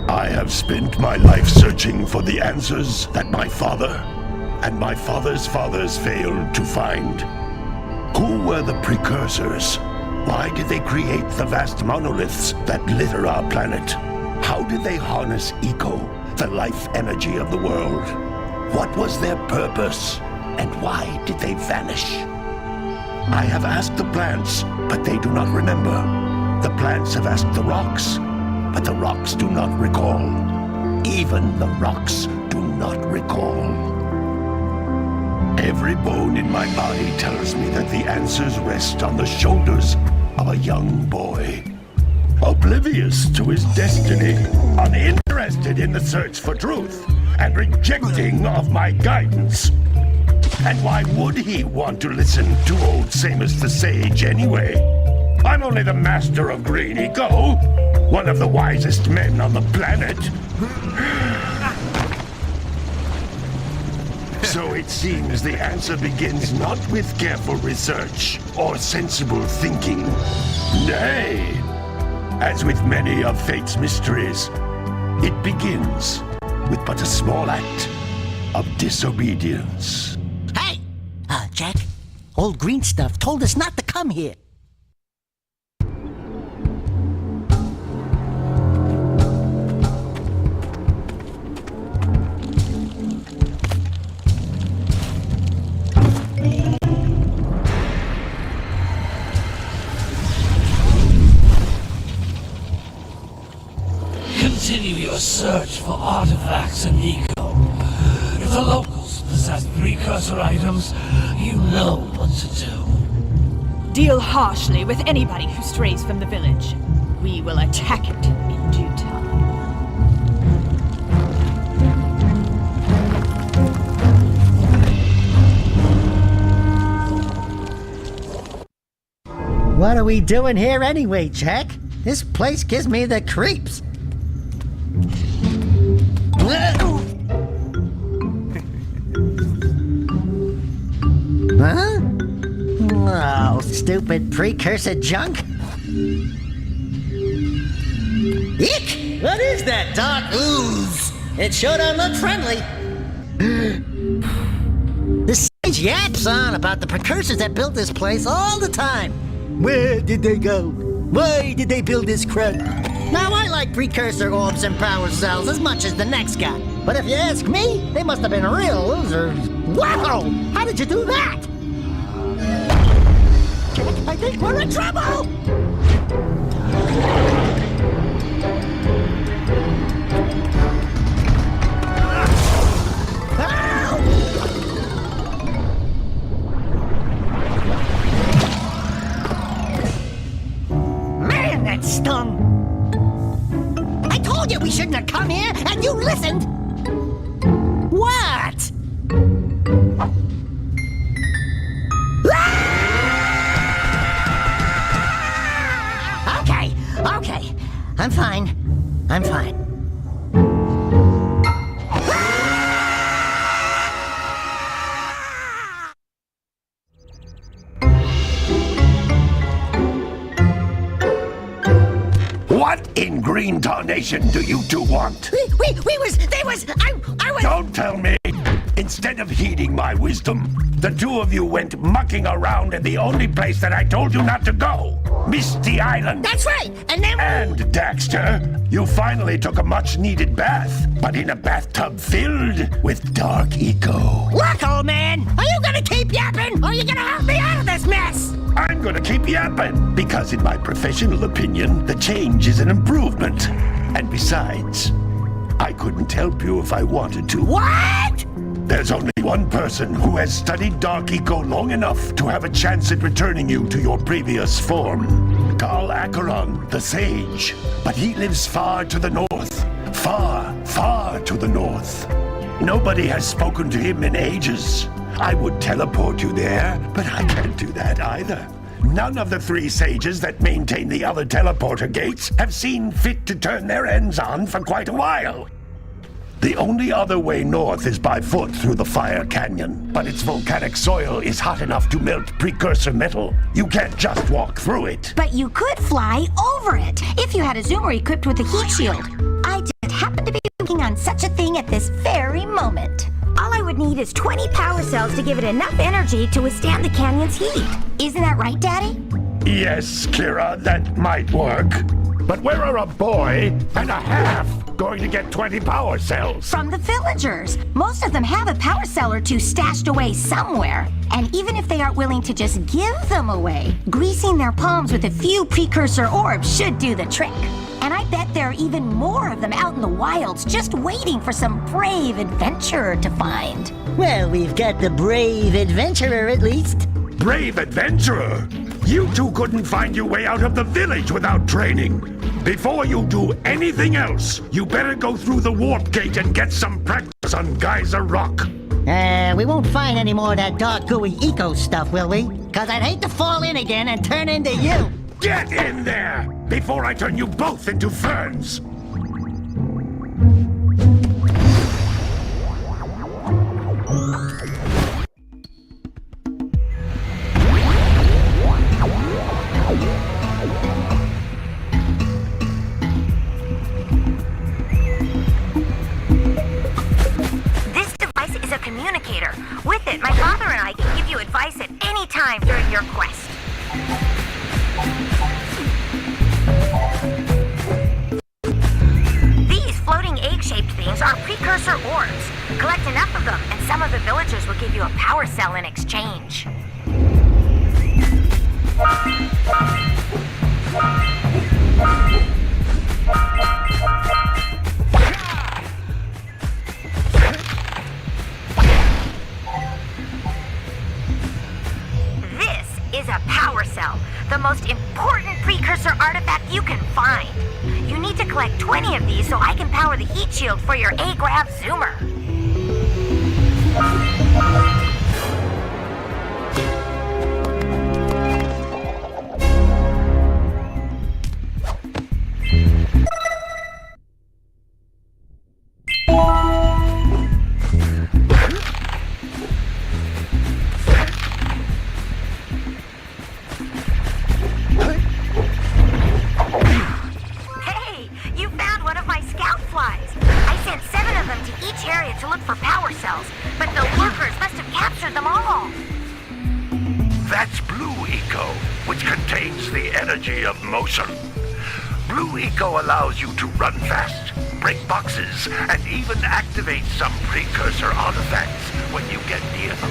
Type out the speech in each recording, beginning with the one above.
I have spent my life searching for the answers that my father and my father's fathers failed to find. Who were the precursors? Why did they create the vast monoliths that litter our planet? How did they harness eco, the life energy of the world? What was their purpose? And why did they vanish? I have asked the plants, but they do not remember. The plants have asked the rocks, but the rocks do not recall. Even the rocks do not recall. Every bone in my body tells me that the answers rest on the shoulders of a young boy. Oblivious to his destiny, uninterested in the search for truth, and rejecting of my guidance. And why would he want to listen to old Samus the Sage anyway? I'm only the master of Green Eco, one of the wisest men on the planet. So it seems the answer begins not with careful research or sensible thinking. Nay, as with many of fate's mysteries, it begins with but a small act of disobedience. Hey! Jak, old green stuff told us not to come here. Continue your search for artifacts and eco. If the locals possess precursor items, you know what to do. Deal harshly with anybody who strays from the village. We will attack it in due time. What are we doing here anyway, Jak? This place gives me the creeps. Huh? Oh, stupid precursor junk. Eek! What is that dark ooze? It sure don't look friendly. The sage yaps on about the precursors that built this place all the time. Where did they go? Why did they build this crap? Now, I like precursor orbs and power cells as much as the next guy. But if you ask me, they must have been real losers. Wow! How did you do that? I think we're in trouble! Man, that stung! I told you we shouldn't have come here, and you listened! What? Okay. I'm fine. What in green tarnation do you two want? They was... Don't tell me! In Instead of heeding my wisdom, the two of you went mucking around in the only place that I told you not to go, Misty Island. That's right, and then... And, Dexter, you finally took a much-needed bath, but in a bathtub filled with dark eco. Look, old man, are you gonna keep yapping, or are you gonna help me out of this mess? I'm gonna keep yapping, because in my professional opinion, the change is an improvement. And besides, I couldn't help you if I wanted to. What? There's only one person who has studied Dark Eco long enough to have a chance at returning you to your previous form. Carl Acheron, the Sage. But he lives far to the north. Far, far to the north. Nobody has spoken to him in ages. I would teleport you there, but I can't do that either. None of the three sages that maintain the other teleporter gates have seen fit to turn their ends on for quite a while. The only other way north is by foot through the Fire Canyon, but its volcanic soil is hot enough to melt precursor metal. You can't just walk through it. But you could fly over it if you had a zoomer equipped with a heat shield. I just happen to be working on such a thing at this very moment. All I would need is 20 power cells to give it enough energy to withstand the canyon's heat. Isn't that right, Daddy? Yes, Kira, that might work. But where are a boy and a half going to get 20 power cells? From the villagers. Most of them have a power cell or two stashed away somewhere. And even if they aren't willing to just give them away, greasing their palms with a few precursor orbs should do the trick. And I bet there are even more of them out in the wilds just waiting for some brave adventurer to find. Well, we've got the brave adventurer at least. Brave adventurer! You two couldn't find your way out of the village without training. Before you do anything else, you better go through the warp gate and get some practice on Geyser Rock. We won't find any more of that dark gooey eco stuff, will we? Cause I'd hate to fall in again and turn into you. Get in there before I turn you both into ferns. This device is a communicator. With it, my father and I can give you advice at any time during your quest. These floating egg-shaped things are precursor orbs. Collect enough of them, and some of the villagers will give you a power cell in exchange. This is a power cell, the most important precursor artifact you can find. You need to collect 20 of these so I can power the heat shield for your A-Grav zoomer. Hey, you found one of my scout flies. I sent 7 of them to each area to look for power cells, but the lurkers must have captured them all. That's Blue Eco, which contains the energy of motion. Blue Eco allows you to run fast, break boxes, and even activate some precursor artifacts when you get near them.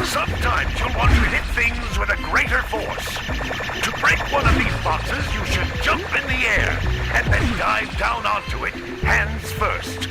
Sometimes you'll want to hit things with a greater force. To break one of these boxes, you should jump in the air and then dive down onto it, hands first.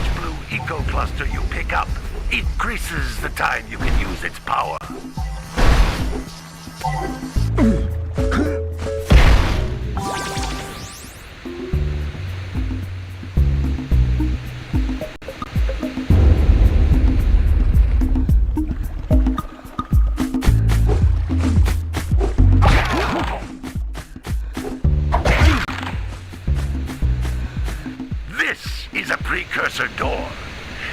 Each blue eco cluster you pick up increases the time you can use its power. This is a precursor door.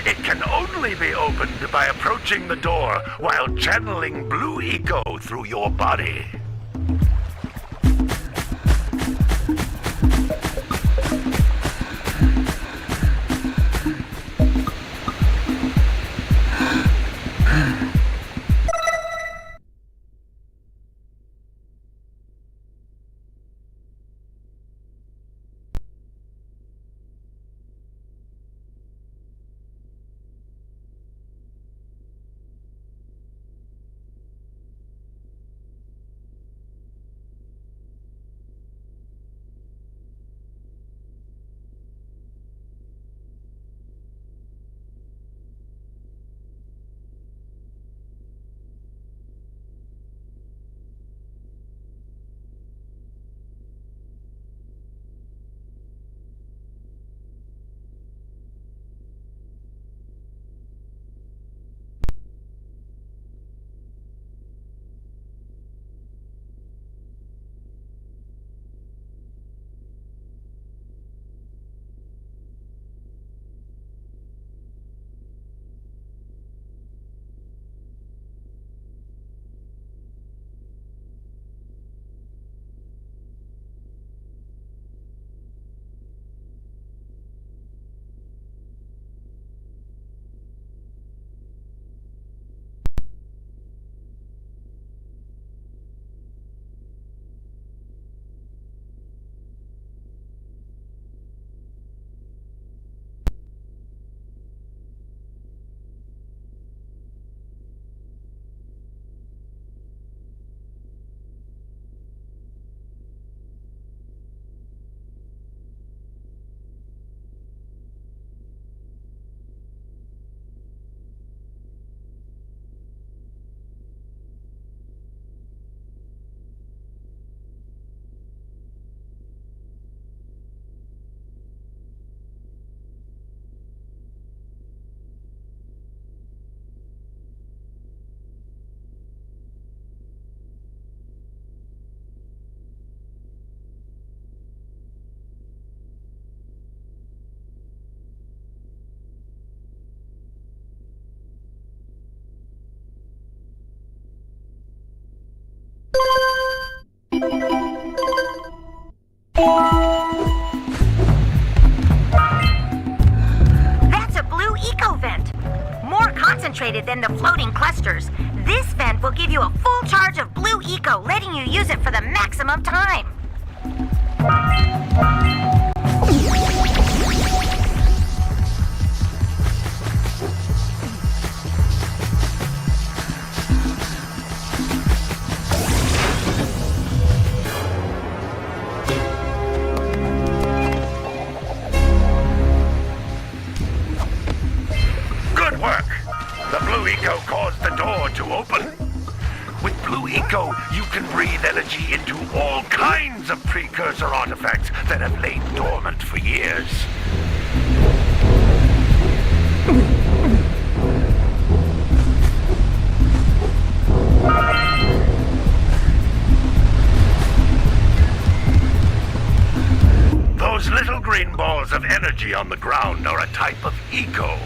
It can only be opened by approaching the door while channeling blue eco through your body. That's a blue eco vent. More concentrated than the floating clusters. This vent will give you a full charge of blue eco, letting you use it for the maximum time. Good work! The blue eco caused the door to open. With blue eco, you can breathe energy into all kinds of precursor artifacts that have lain dormant for years. Those little green balls of energy on the ground are a type of eco.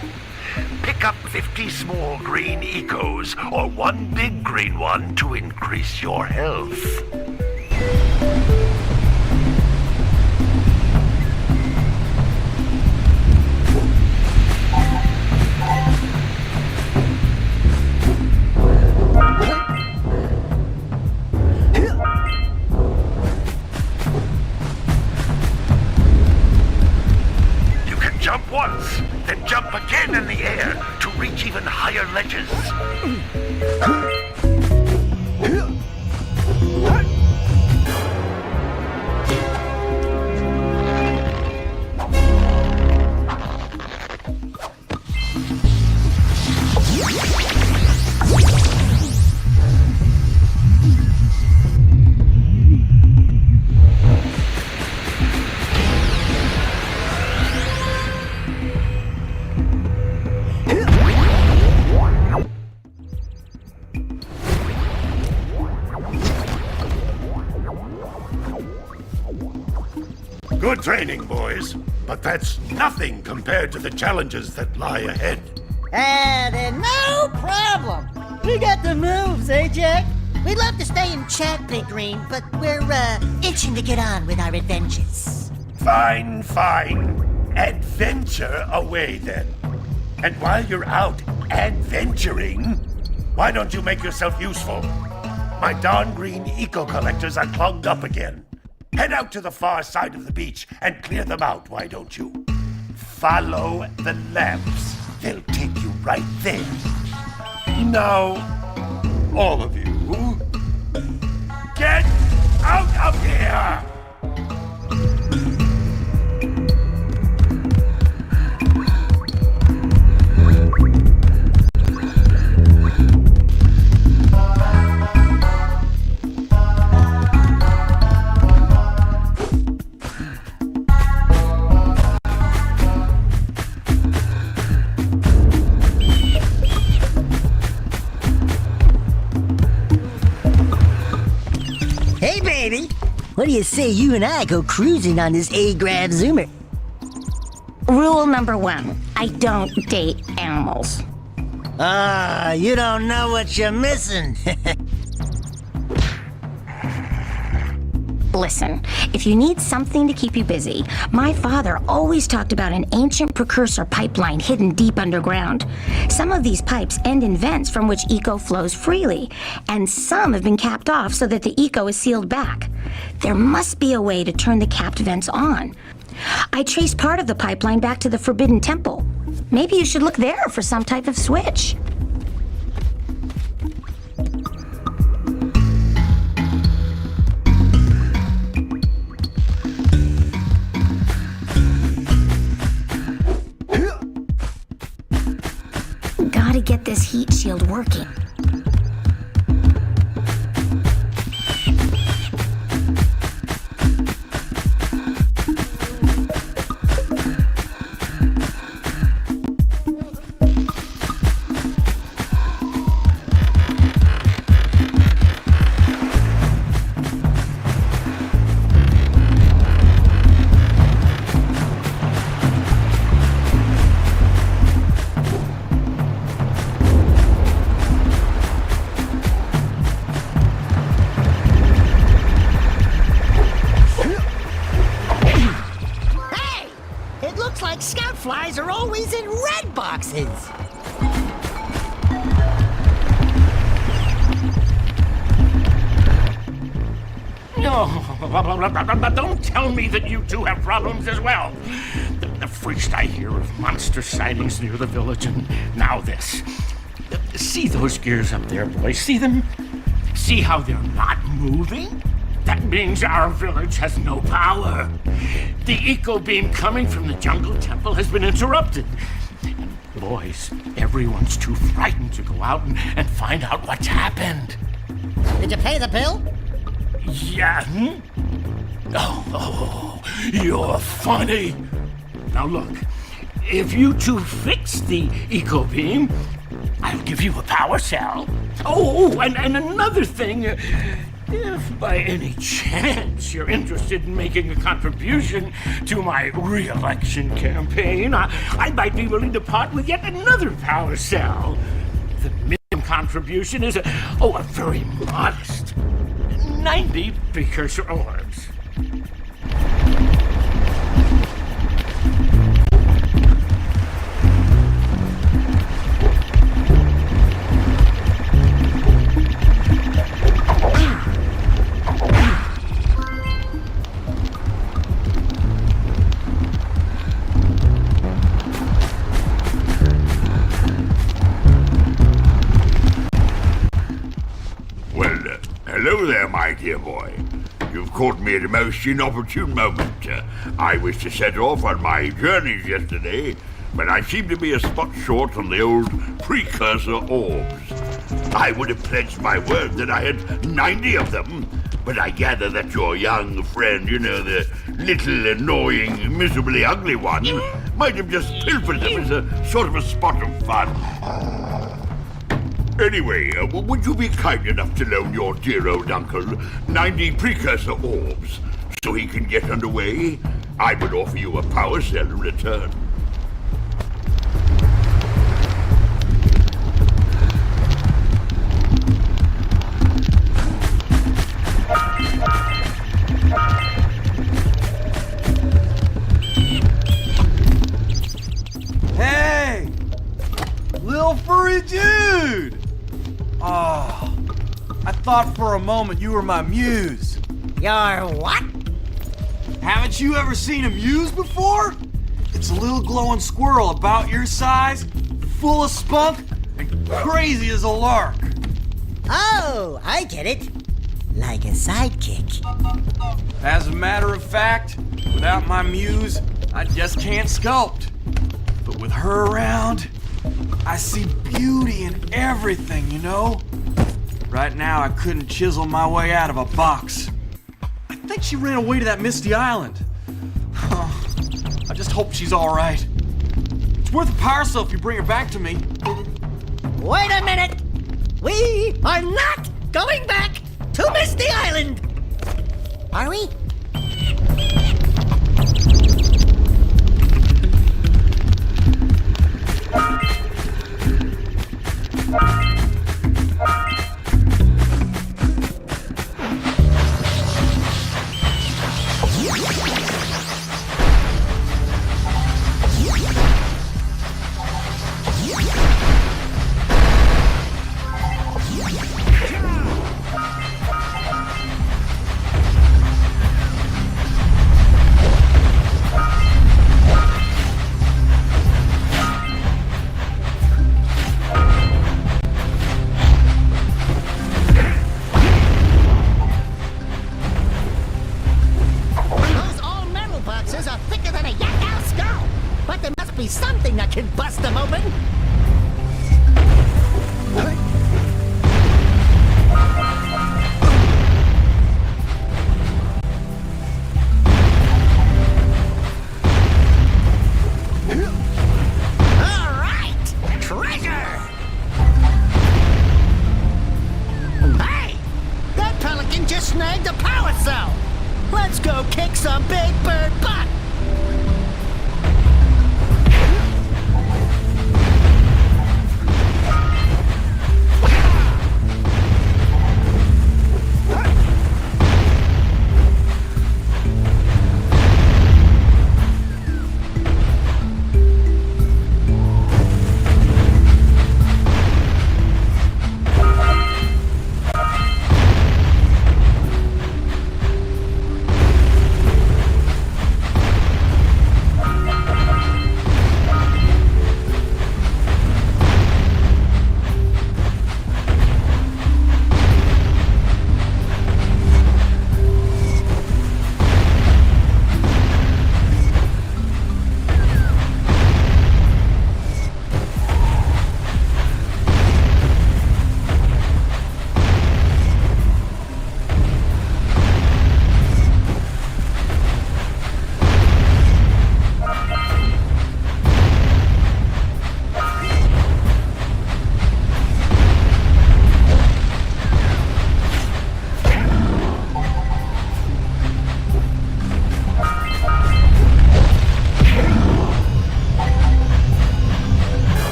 Pick up 50 small green ecos or one big green one to increase your health. You can jump once, then jump again in the air to reach even higher ledges. Good training, boys. But that's nothing compared to the challenges that lie ahead. And no problem. We got the moves, eh, Jak? We'd love to stay and chat, Big Green, but we're, itching to get on with our adventures. Fine, fine. Adventure away, then. And while you're out adventuring, why don't you make yourself useful? My darn green eco-collectors are clogged up again. Head out to the far side of the beach and clear them out, why don't you? Follow the lamps. They'll take you right there. Now, all of you, get out of here! Hey, baby. What do you say you and I go cruising on this A-Grav Zoomer? Rule number 1, I don't date animals. Ah, you don't know what you're missing. Listen, if you need something to keep you busy, my father always talked about an ancient precursor pipeline hidden deep underground. Some of these pipes end in vents from which eco flows freely, and some have been capped off so that the eco is sealed back. There must be a way to turn the capped vents on. I traced part of the pipeline back to the Forbidden Temple. Maybe you should look there for some type of switch. Gotta get this heat shield working. Scout flies are always in red boxes. No, don't tell me that you two have problems as well. The first I hear of monster sightings near the village, and now this. See those gears up there, boys? See them? See how they're not moving? That means our village has no power. The eco beam coming from the jungle temple has been interrupted. And boys, everyone's too frightened to go out and find out what's happened. Did you pay the bill? Yeah. Oh, you're funny. Now look, if you two fix the eco beam, I'll give you a power cell. Oh, and another thing. If by any chance you're interested in making a contribution to my re-election campaign, I might be willing to part with yet another power cell. The minimum contribution is a very modest 90 precursor orbs. Hello there, my dear boy. You've caught me at a most inopportune moment. I was to set off on my journeys yesterday, but I seem to be a spot short on the old precursor orbs. I would have pledged my word that I had 90 of them, but I gather that your young friend, the little annoying, miserably ugly one, might have just pilfered them as a sort of a spot of fun. Anyway, would you be kind enough to loan your dear old uncle 90 precursor orbs so he can get underway? I would offer you a power cell in return. Hey! Little furry dude! Oh, I thought for a moment you were my muse. Your what? Haven't you ever seen a muse before? It's a little glowing squirrel about your size, full of spunk, and crazy as a lark. Oh, I get it. Like a sidekick. As a matter of fact, without my muse, I just can't sculpt. But with her around, I see beauty in everything, you know? Right now, I couldn't chisel my way out of a box. I think she ran away to that misty island. I just hope she's all right. It's worth a power cell if you bring her back to me. Wait a minute! We are not going back to Misty Island! Are we? Be something that can bust them open. All right, treasure. Hey, that pelican just snagged a power cell. Let's go kick some big bird butt.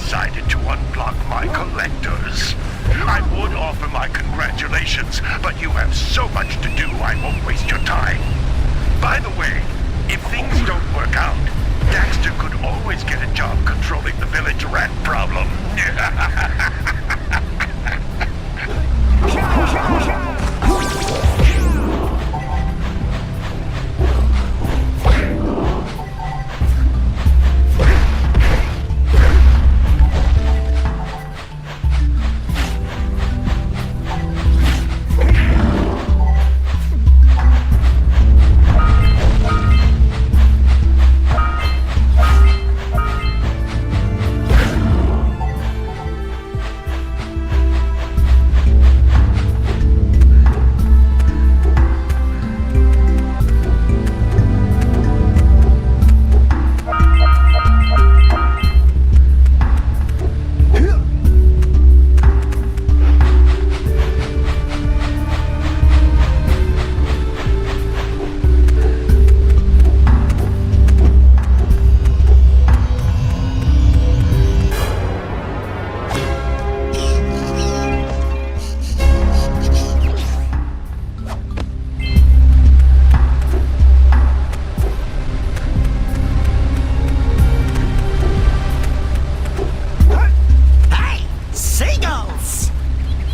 decided to unblock my collectors. I would offer my congratulations, but you have so much to do I won't waste your time. By the way, if things don't work out, Dexter could always get a job controlling the village rat problem.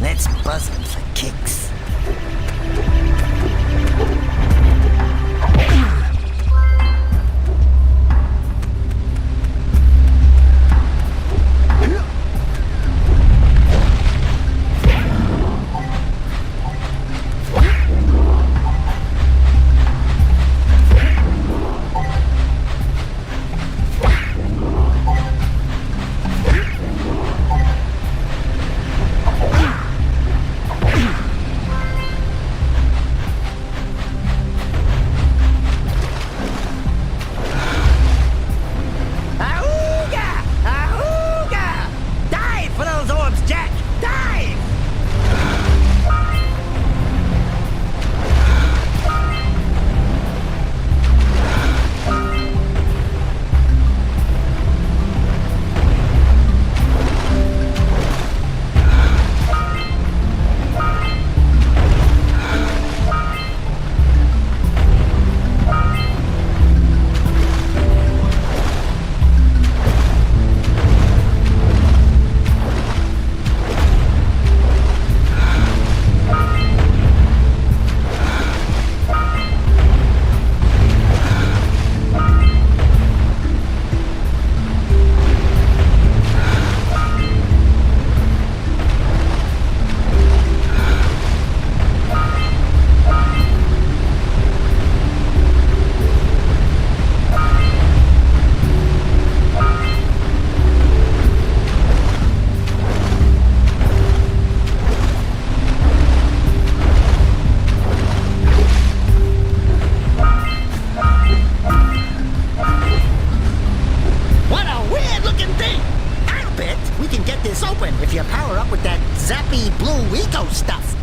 Let's buzz them for kicks. If you power up with that zappy blue eco stuff.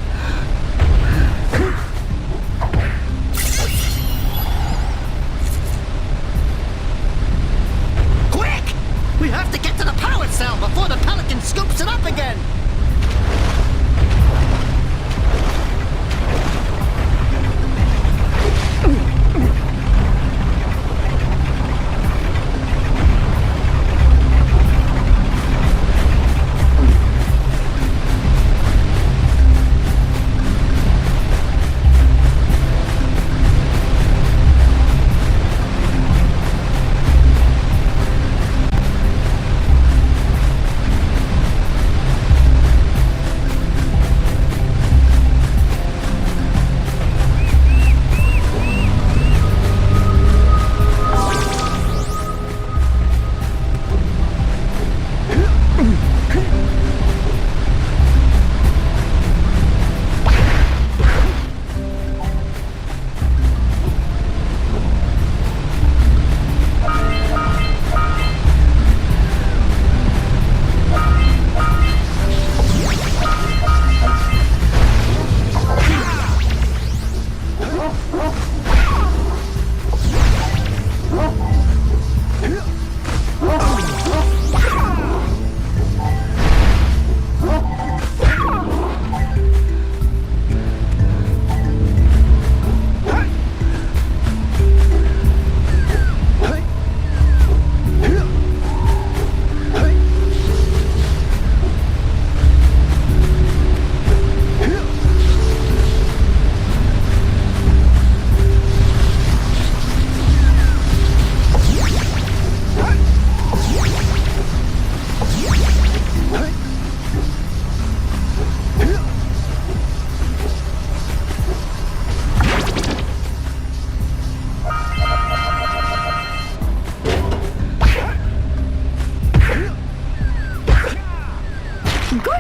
Quick! We have to get to the power cell before the Pelican scoops it up again.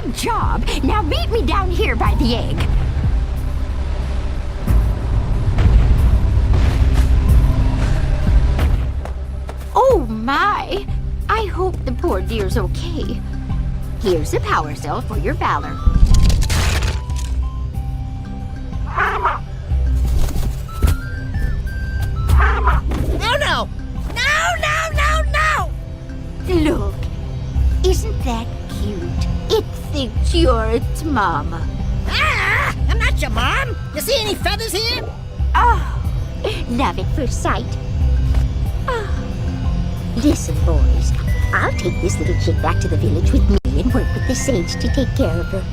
Good job. Now meet me down here by the egg. Oh my! I hope the poor dear's okay. Here's a power cell for your valor. No, no! No, no, no, no! Look, isn't that cute? It thinks you're its mama. Ah! I'm not your mom! You see any feathers here? Oh, love at first sight. Oh. Listen, boys, I'll take this little chick back to the village with me and work with the sage to take care of her.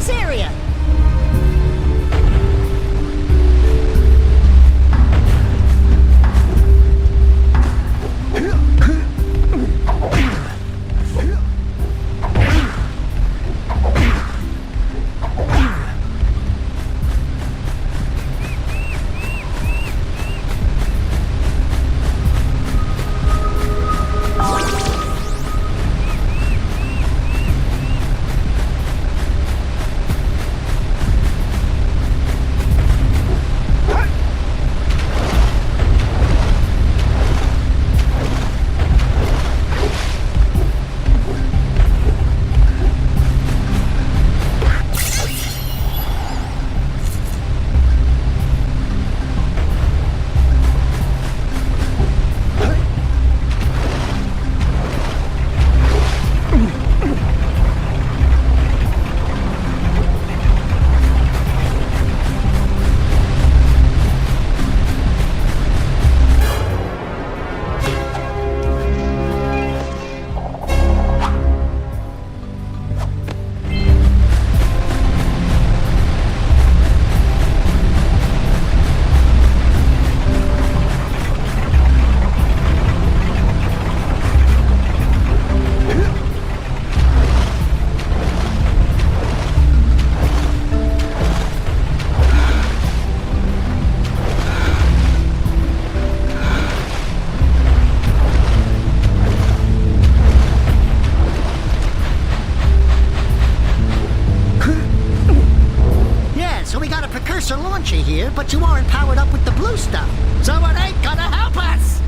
this area. Launcher here, but you aren't powered up with the blue stuff, so it ain't gonna help us!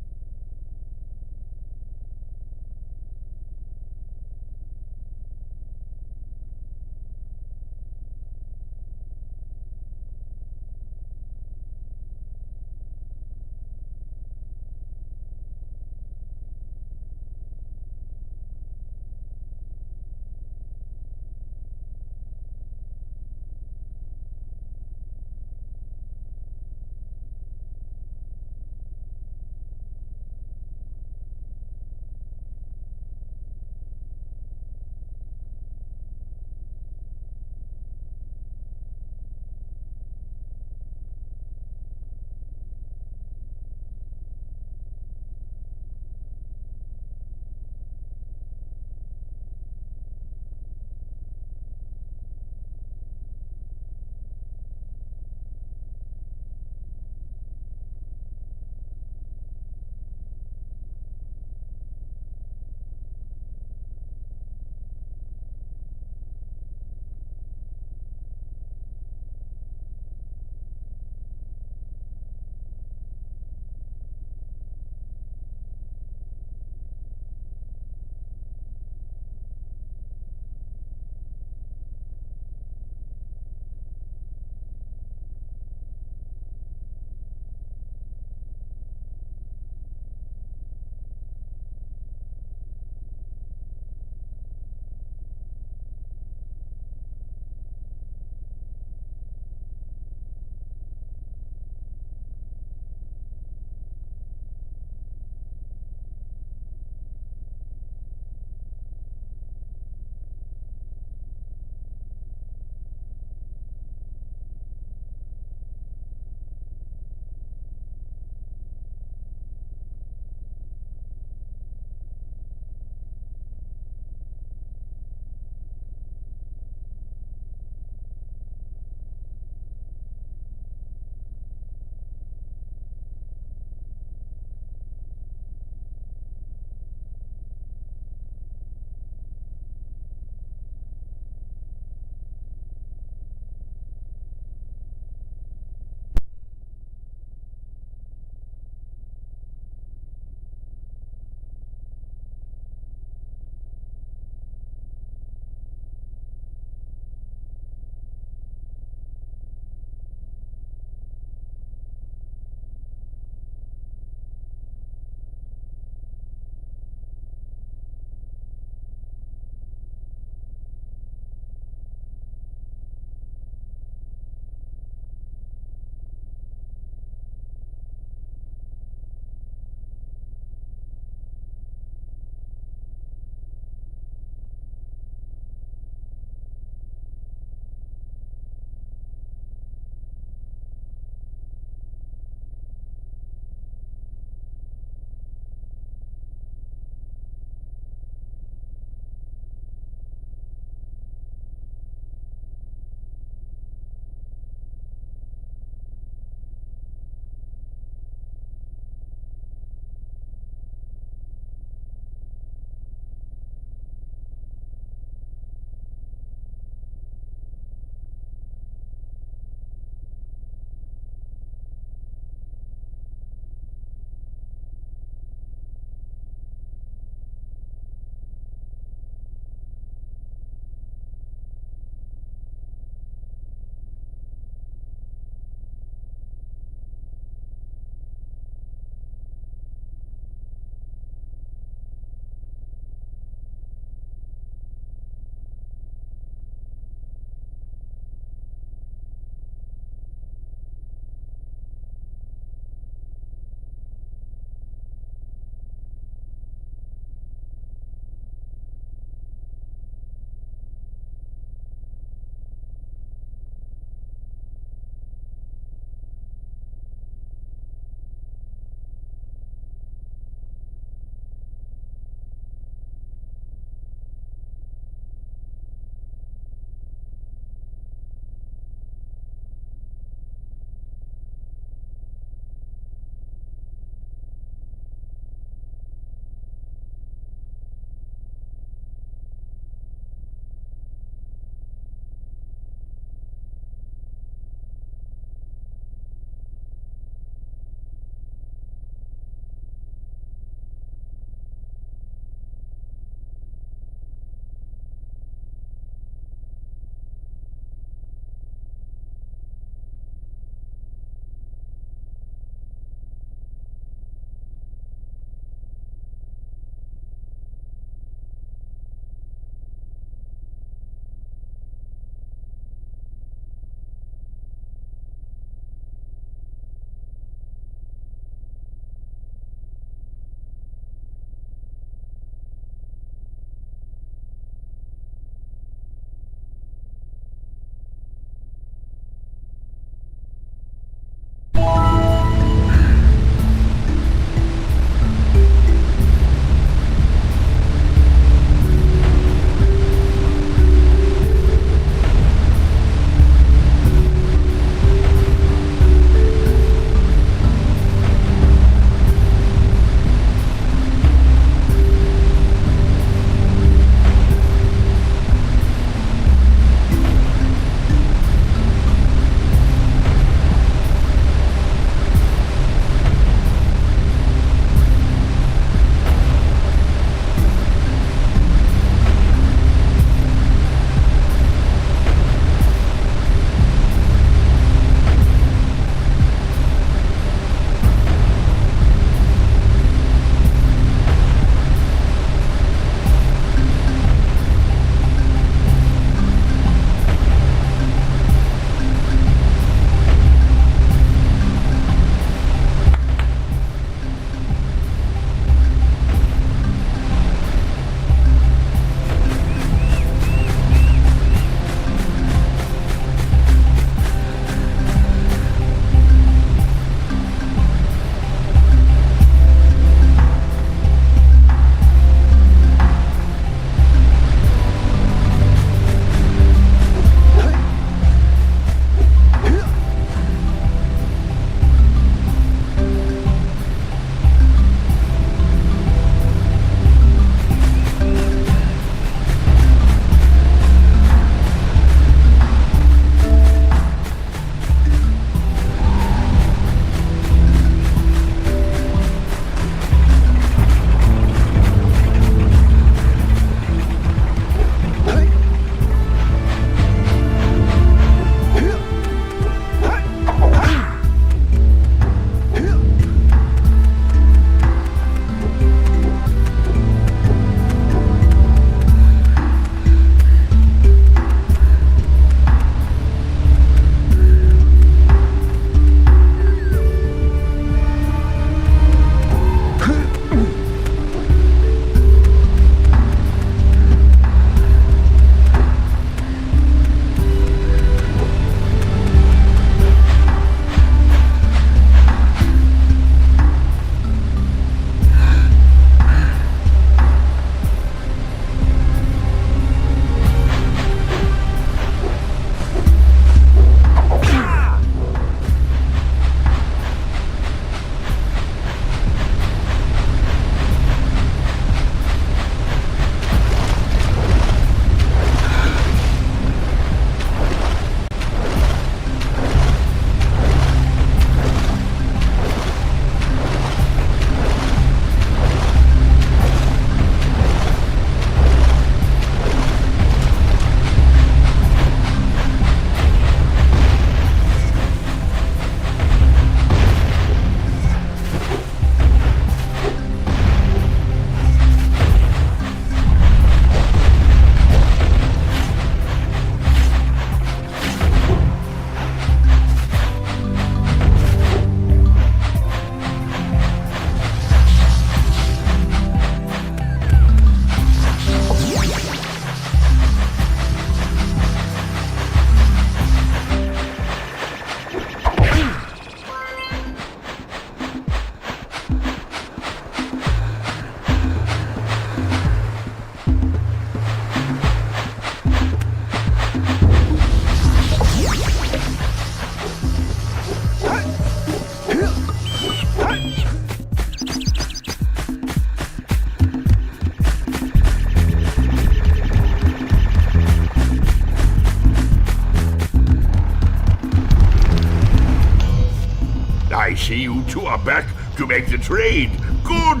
are back to make the trade. Good,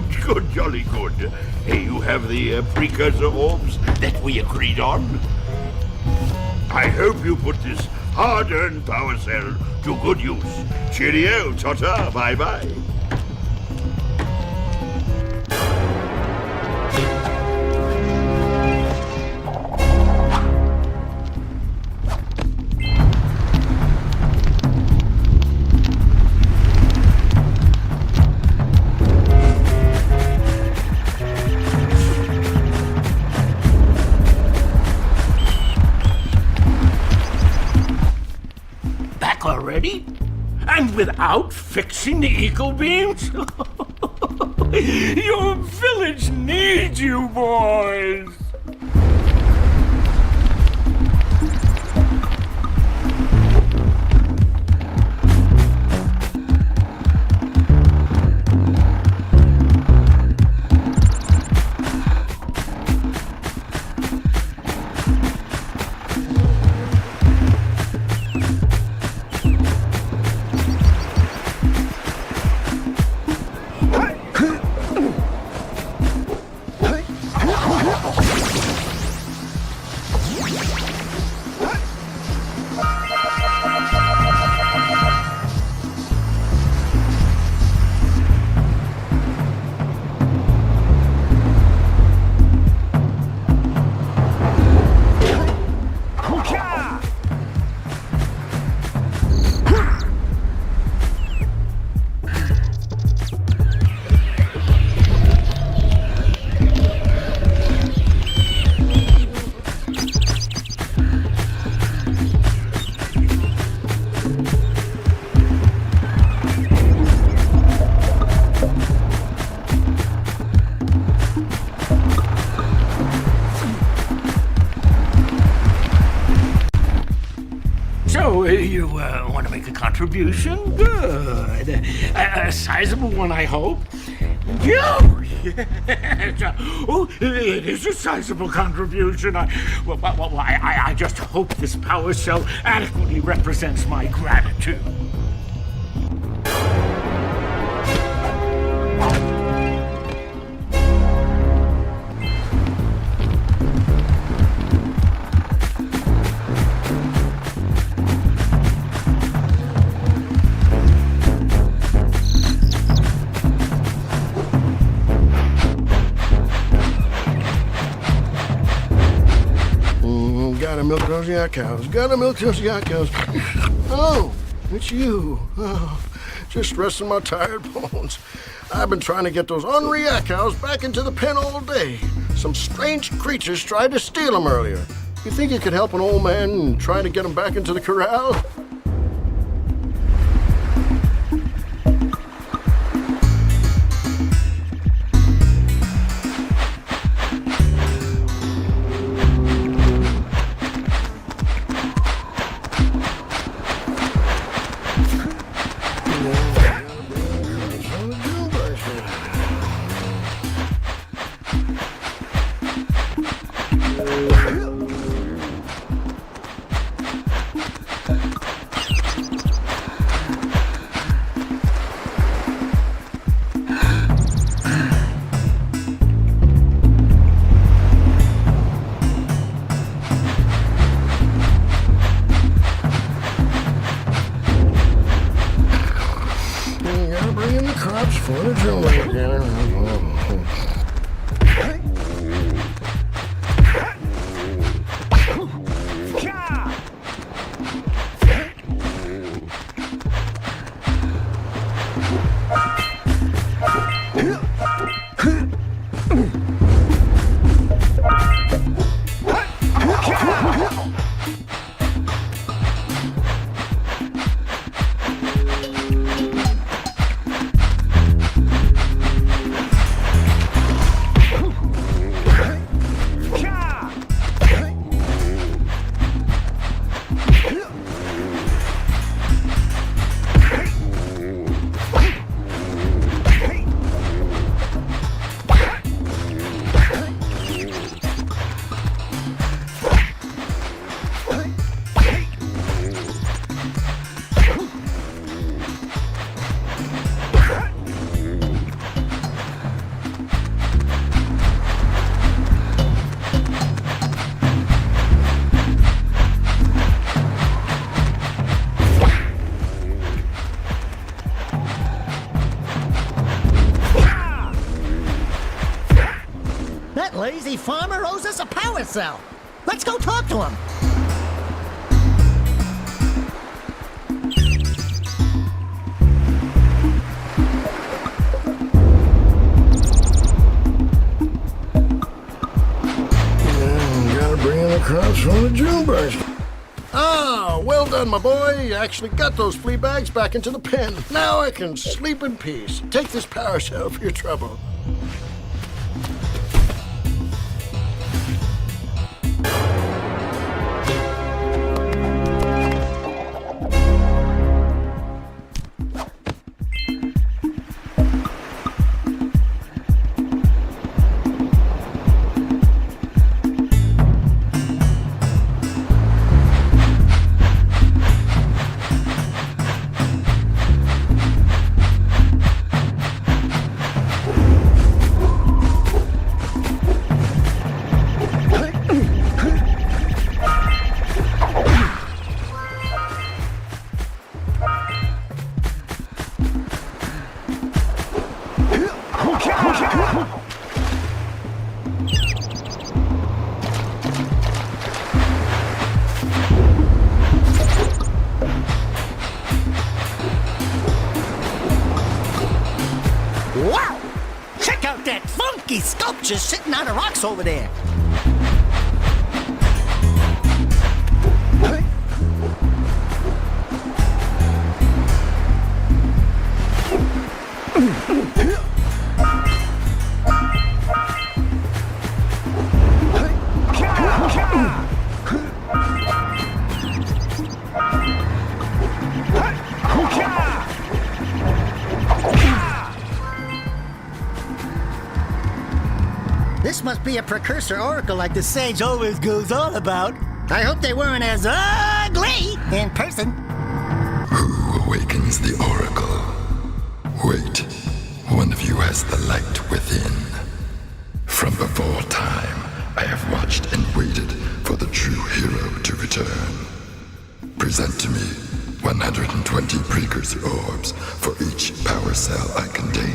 jolly good. Hey, you have the precursor orbs that we agreed on? I hope you put this hard-earned power cell to good use. Cheerio, ta-ta, bye-bye. Already? And without fixing the eco beams? Your village needs you, boys! You want to make a contribution? Good. A sizable one, I hope. Oh, yes. Oh, it is a sizable contribution. I just hope this power cell adequately represents my gratitude. Gotta milk those yak cows. Gotta milk those yak cows. Oh, it's you. Oh, just resting my tired bones. I've been trying to get those ornery yak cows back into the pen all day. Some strange creatures tried to steal them earlier. You think you could help an old man and try to get them back into the corral? For the drilling again. lazy farmer owes us a power cell. Let's go talk to him. Gotta bring in the crops from the June burst. Ah, well done, my boy. You actually got those flea bags back into the pen. Now I can sleep in peace. Take this power cell for your trouble. Wow! Check out that funky sculpture sitting on the rocks over there. This must be a precursor oracle like the sage always goes on about. I hope they weren't as ugly in person. Who awakens the oracle? Wait, one of you has the light within. From before time, I have watched and waited for the true hero to return. Present to me 120 precursor orbs for each power cell I contain.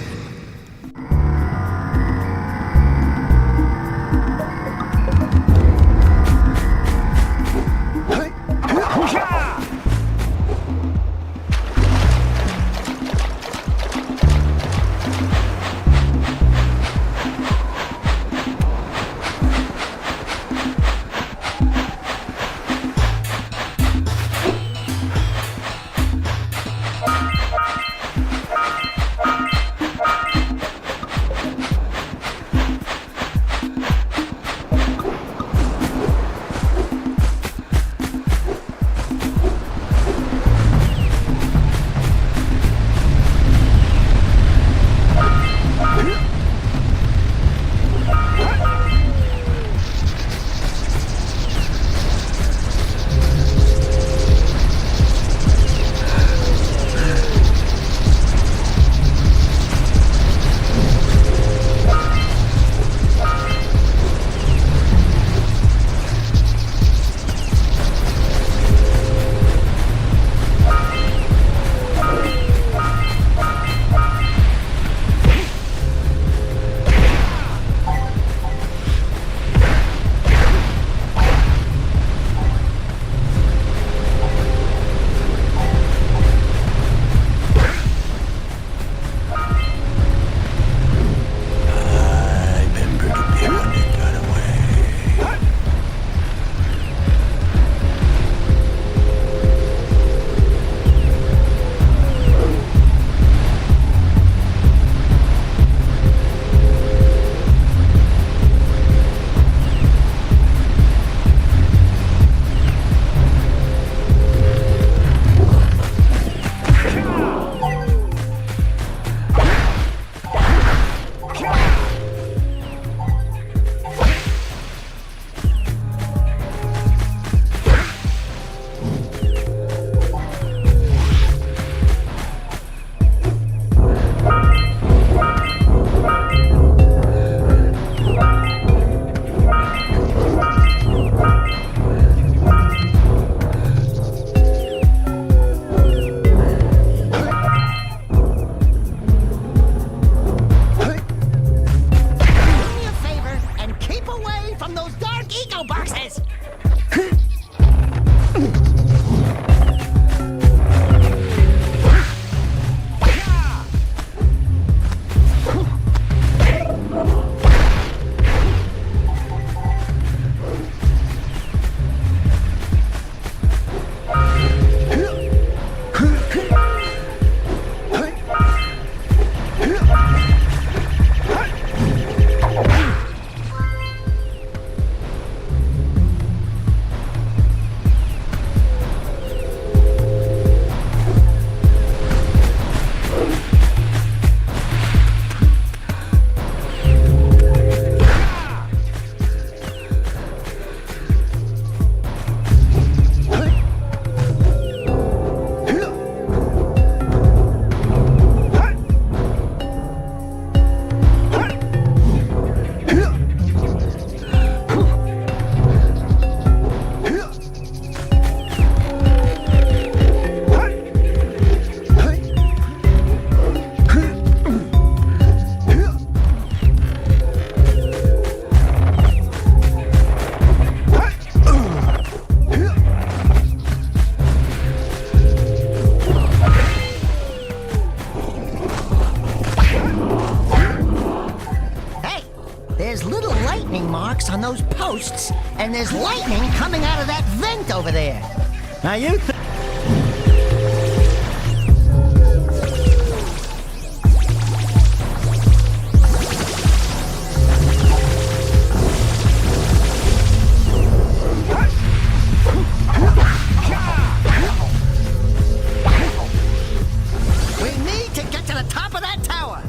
There's little lightning marks on those posts, and there's lightning coming out of that vent over there. Now you We need to get to the top of that tower.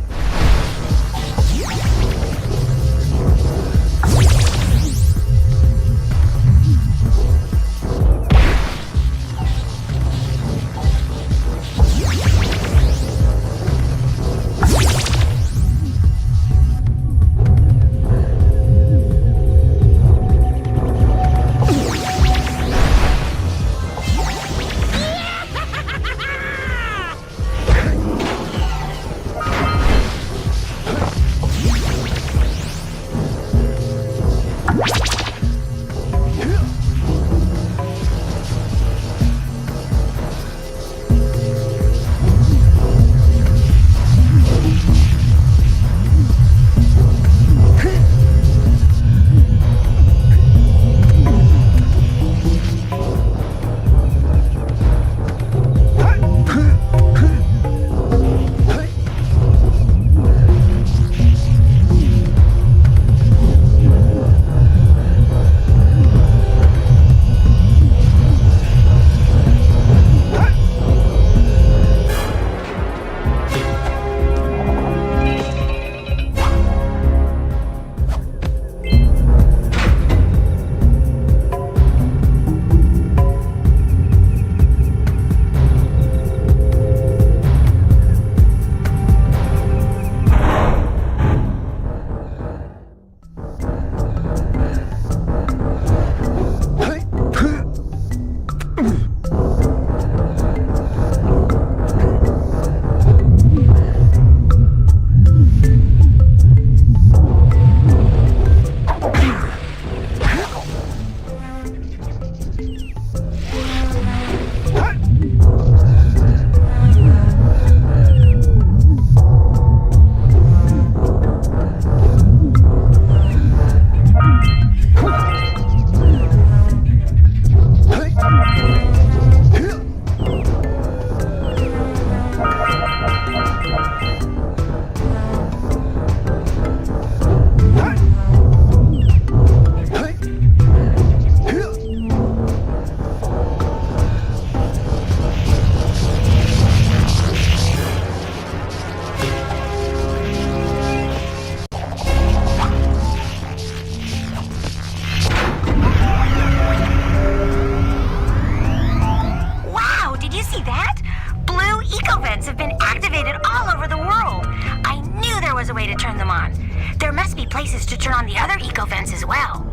places to turn on the other eco vents as well.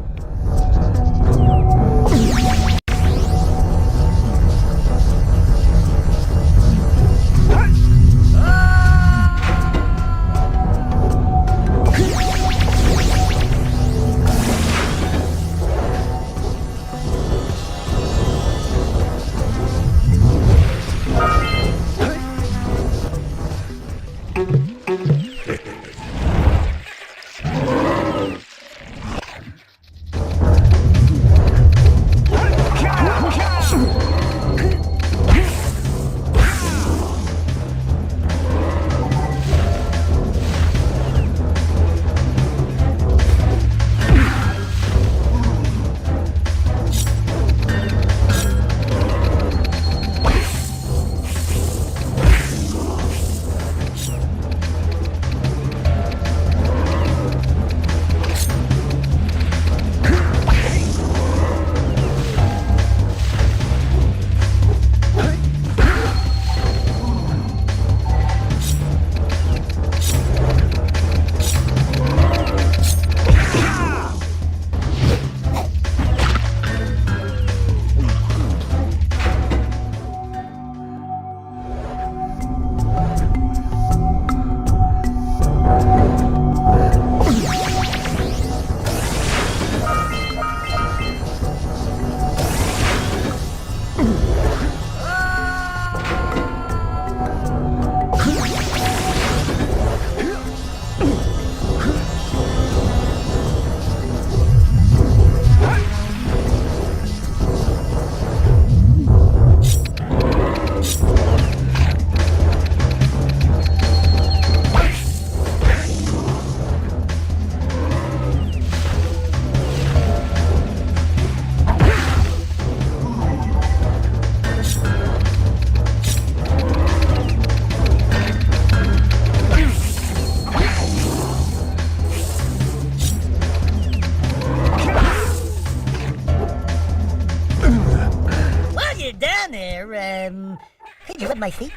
on my feet.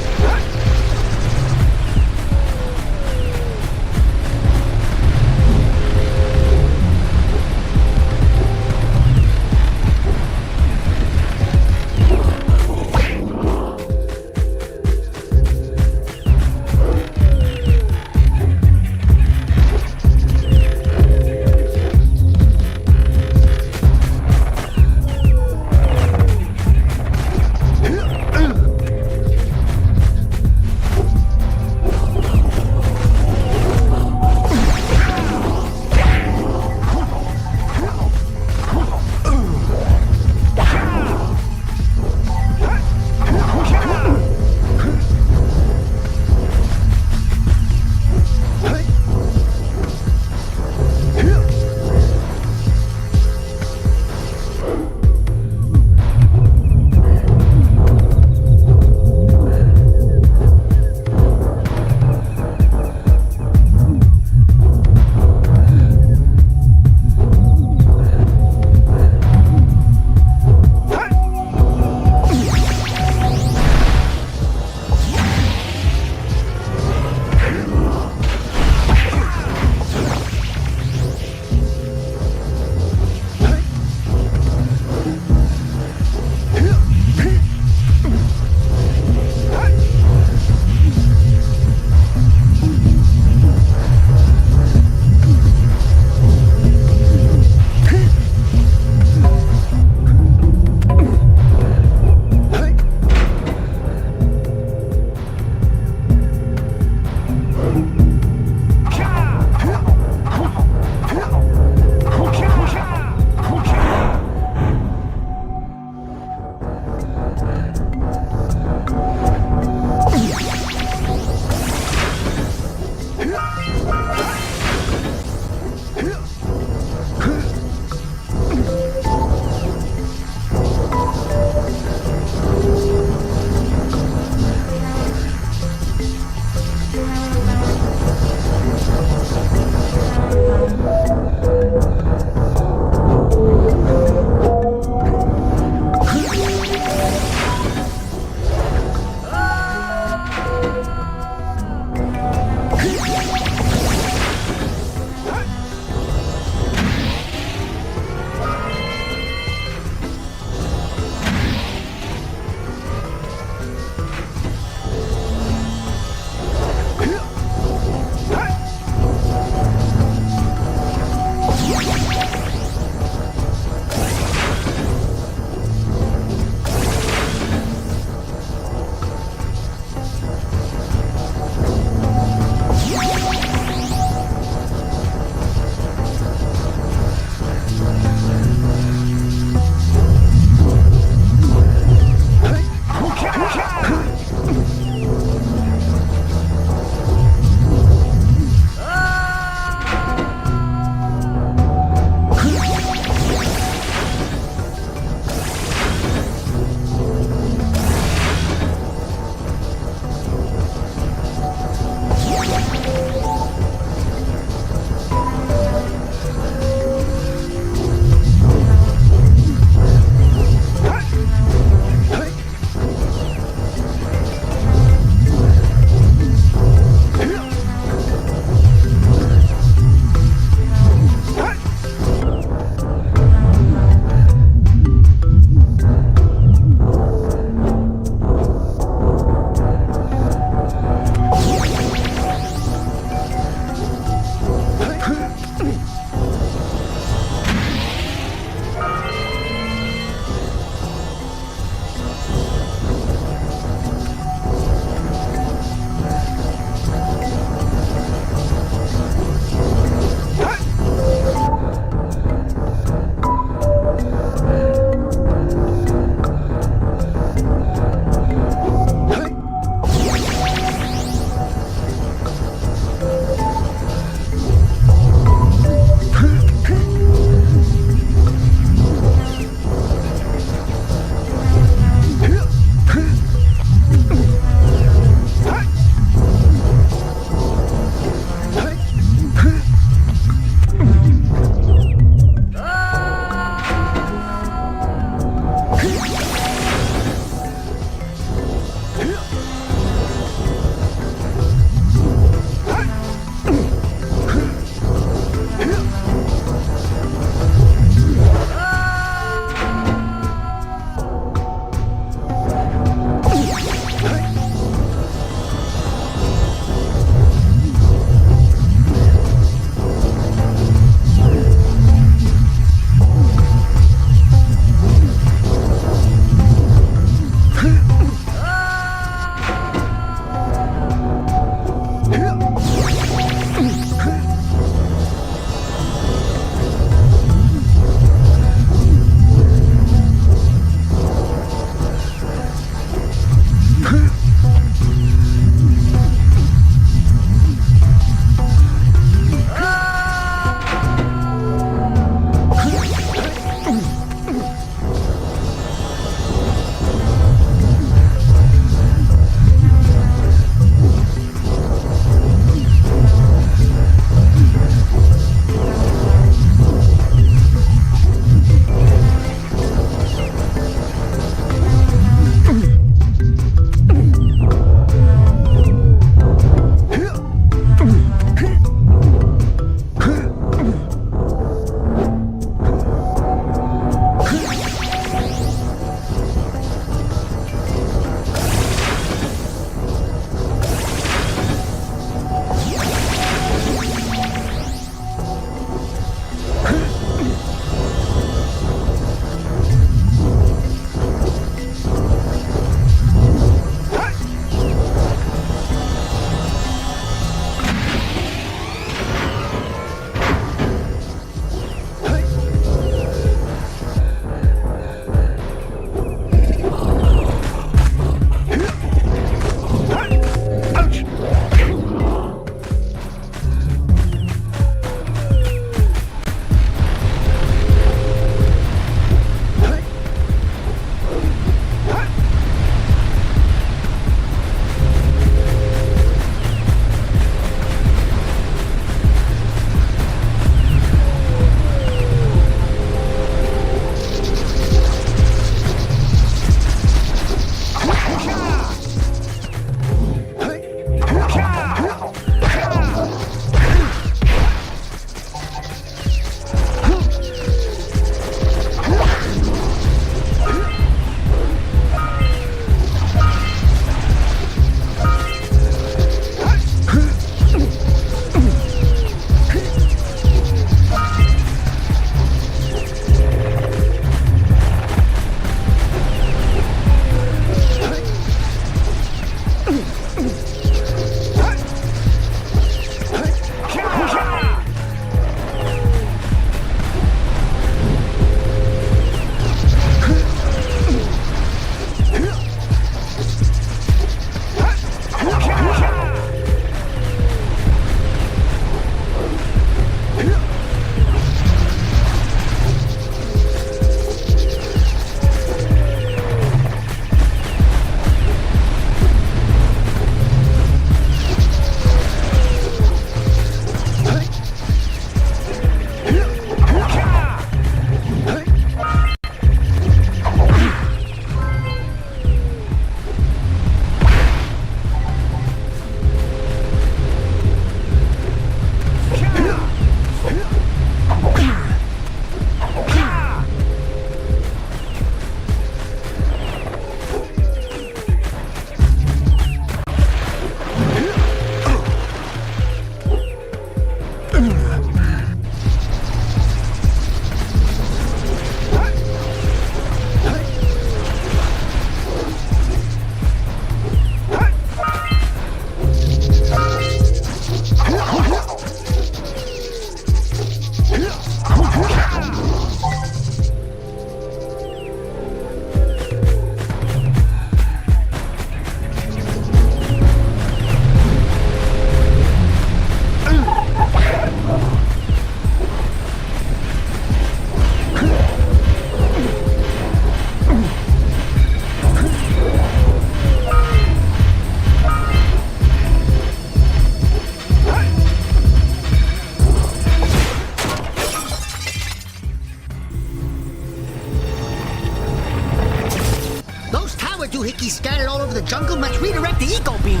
doohickeys scattered all over the jungle must redirect the eco beam.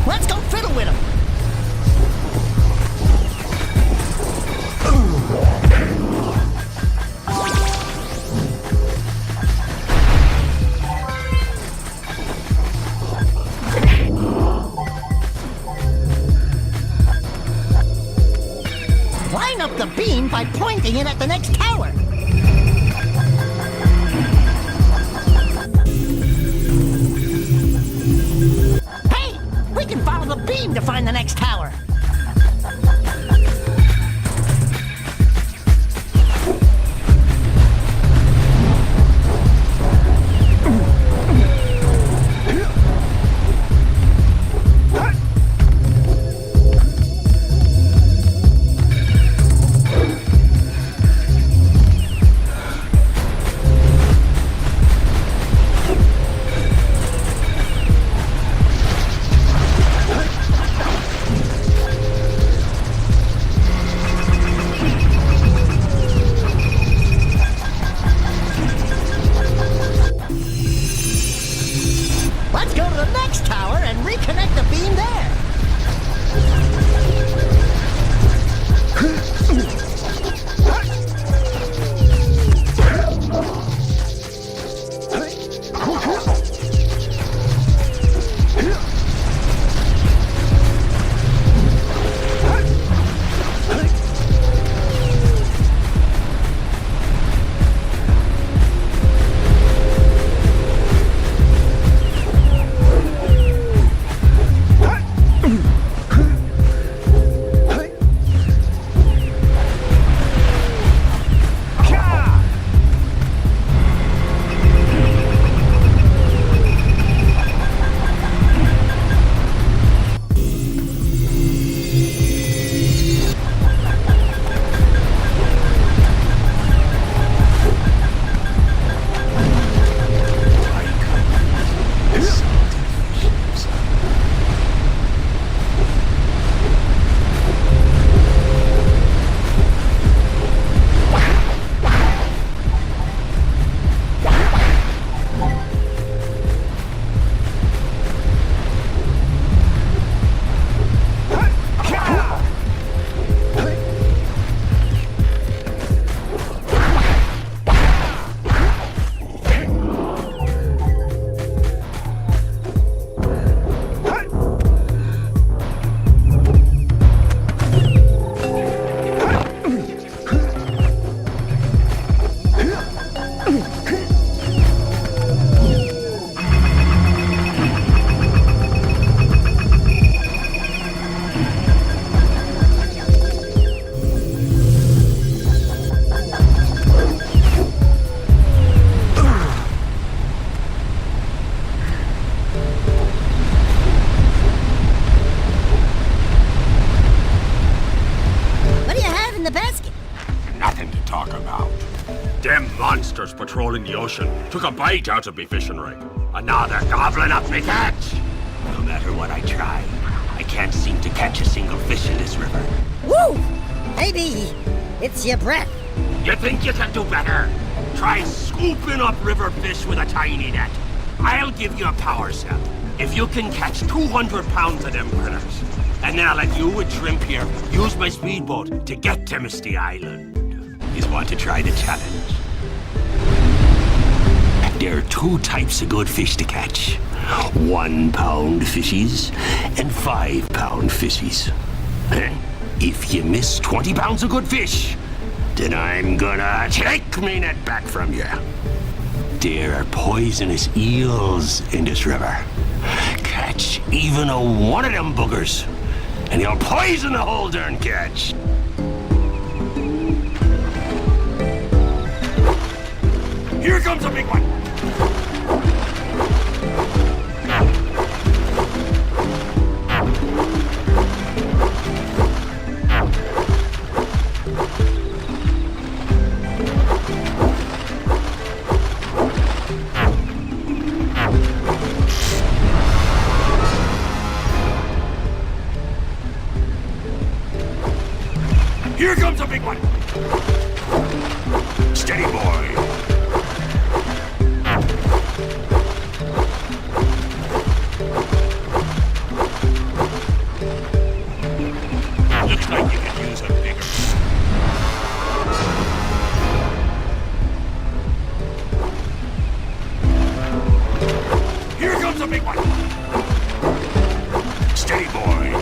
Let's go fiddle with them. Line up the beam by pointing it at the next tower. Hey, we can follow the beam to find the next tower. Let's go to the next tower and reconnect the beam there. The basket. Nothing to talk about. Them monsters patrolling the ocean took a bite out of me fishing rig. And now they're gobbling up me catch. No matter what I try, I can't seem to catch a single fish in this river. Woo! Maybe it's your breath. You think you can do better? Try scooping up river fish with a tiny net. I'll give you a power cell if you can catch 200 pounds of them critters. And then I'll let you and Shrimp here use my speedboat to get to Misty Island. You want to try the challenge? There are two types of good fish to catch. 1 pound fishies and 5 pound fishies. If you miss 20 pounds of good fish, then I'm gonna take me net back from you. There are poisonous eels in this river. Catch even a one of them boogers, and you'll poison the whole darn catch. Here comes a big one. Here comes a big one. Steady, boy. big one! Steady, boy!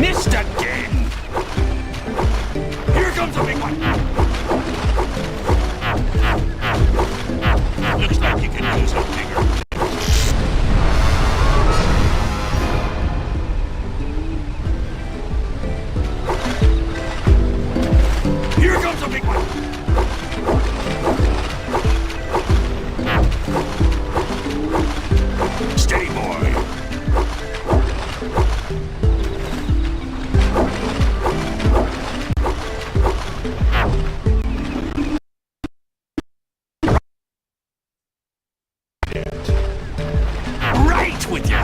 Missed again! Here comes a big one! Looks like you can use a bigger. Here comes a big one! Steady, boy! Right with you!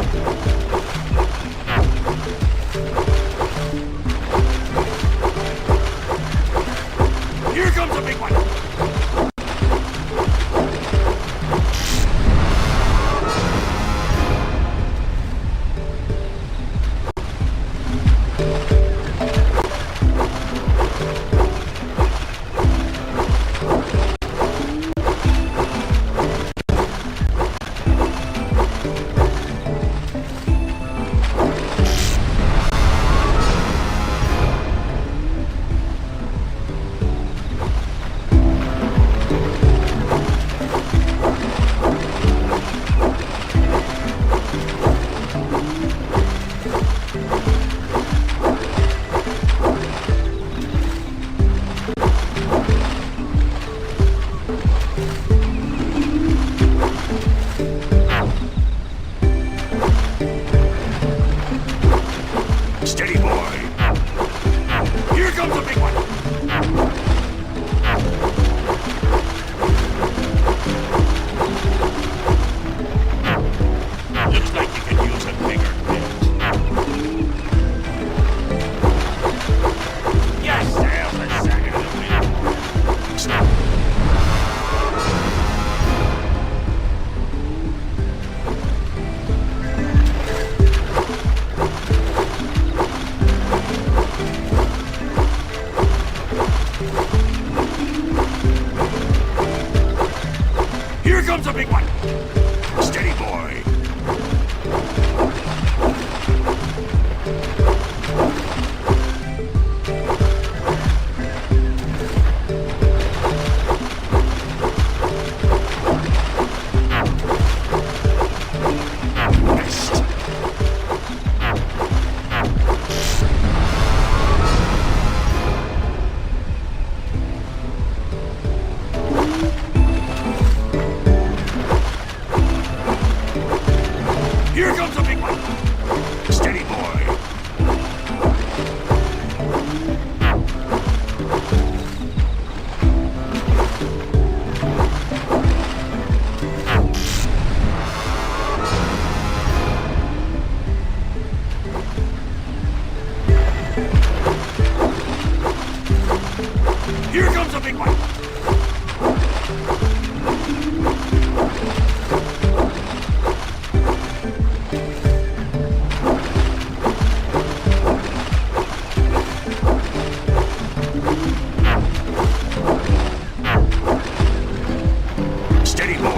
Here comes a big one! Steady, boy! Here comes a big one! Looks like you can use a bigger bit. Yes, there's a second of the wind. Stop. Here comes a big one! Steady, boy! Missed! Here comes a big one! Steady, boy! Here comes a big one! Steady, boy!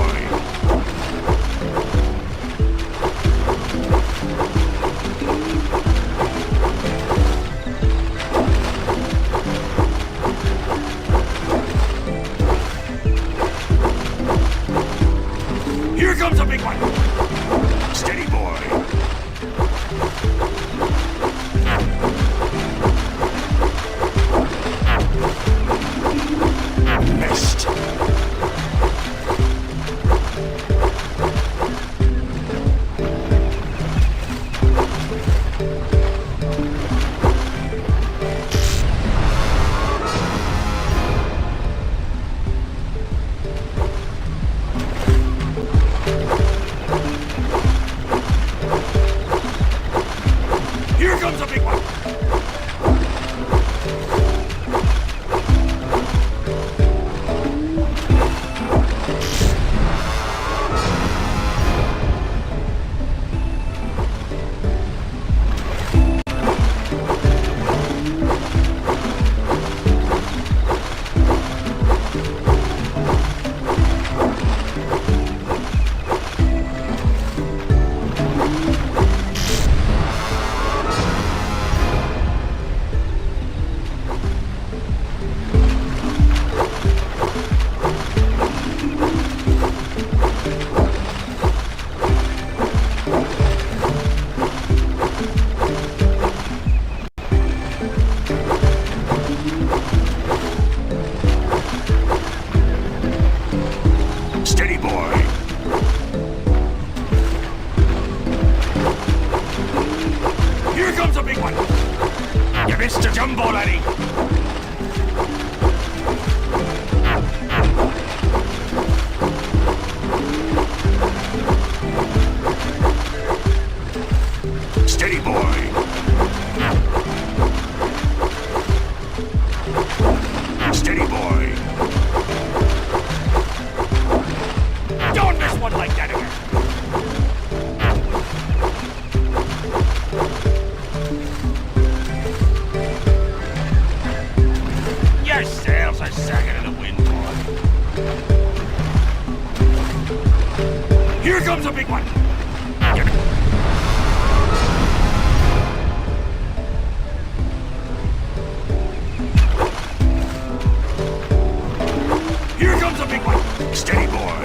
gonna win, boy. Here comes a big one! Here comes a big one! Steady, boy!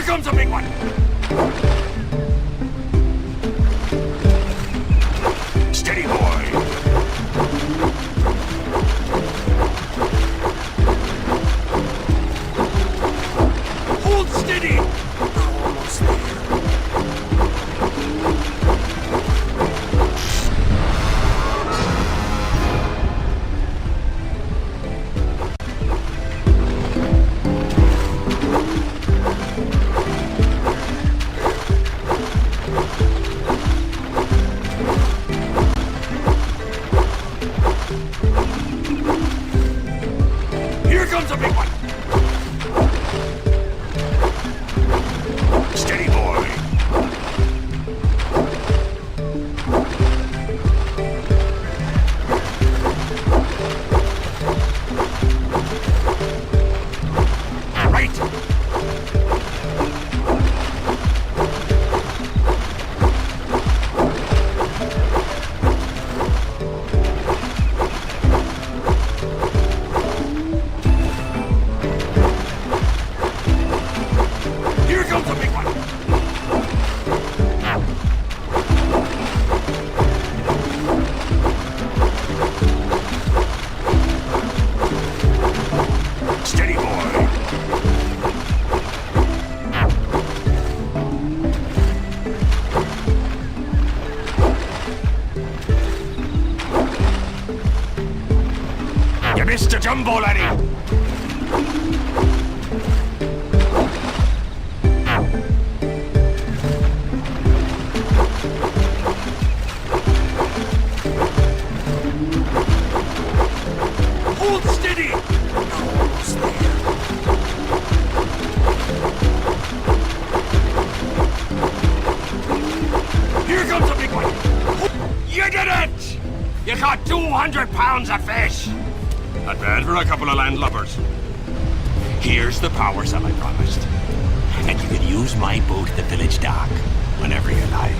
comes a big one! Steady, boy! Hold steady! Almost there. Here comes a big one! Steady, boy! Right! Here comes a big one! Steady, boy! You missed a jumbo, laddie! Hold steady! Almost there. Here comes a big one! You did it! You caught 200 pounds of fish! Not bad for a couple of landlubbers. Here's the power cell I promised. And you can use my boat at the village dock whenever you like.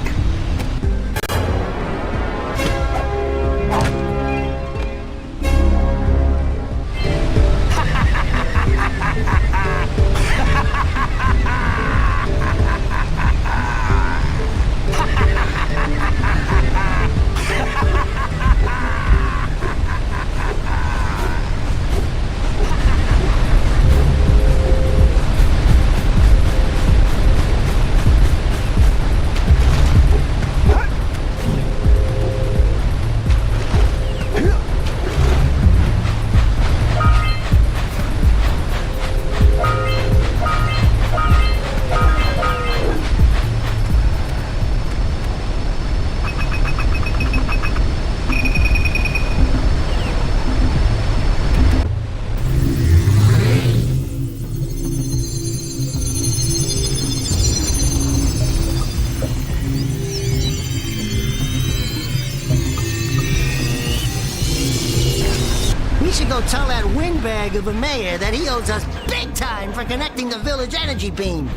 We should go tell that windbag of a mayor that he owes us big time for connecting the village energy beam.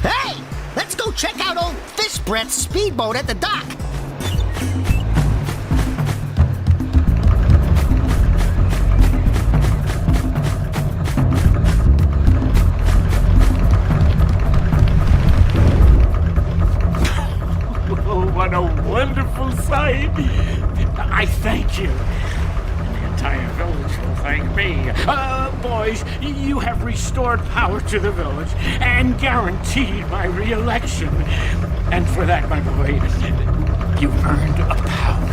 Hey! Let's go check out old Fish Brett's speedboat at the dock. Oh, what a wonderful sight! I thank you. The entire village will thank me. Boys, you have restored power to the village and guaranteed my re-election. And for that, my boy, you've earned a power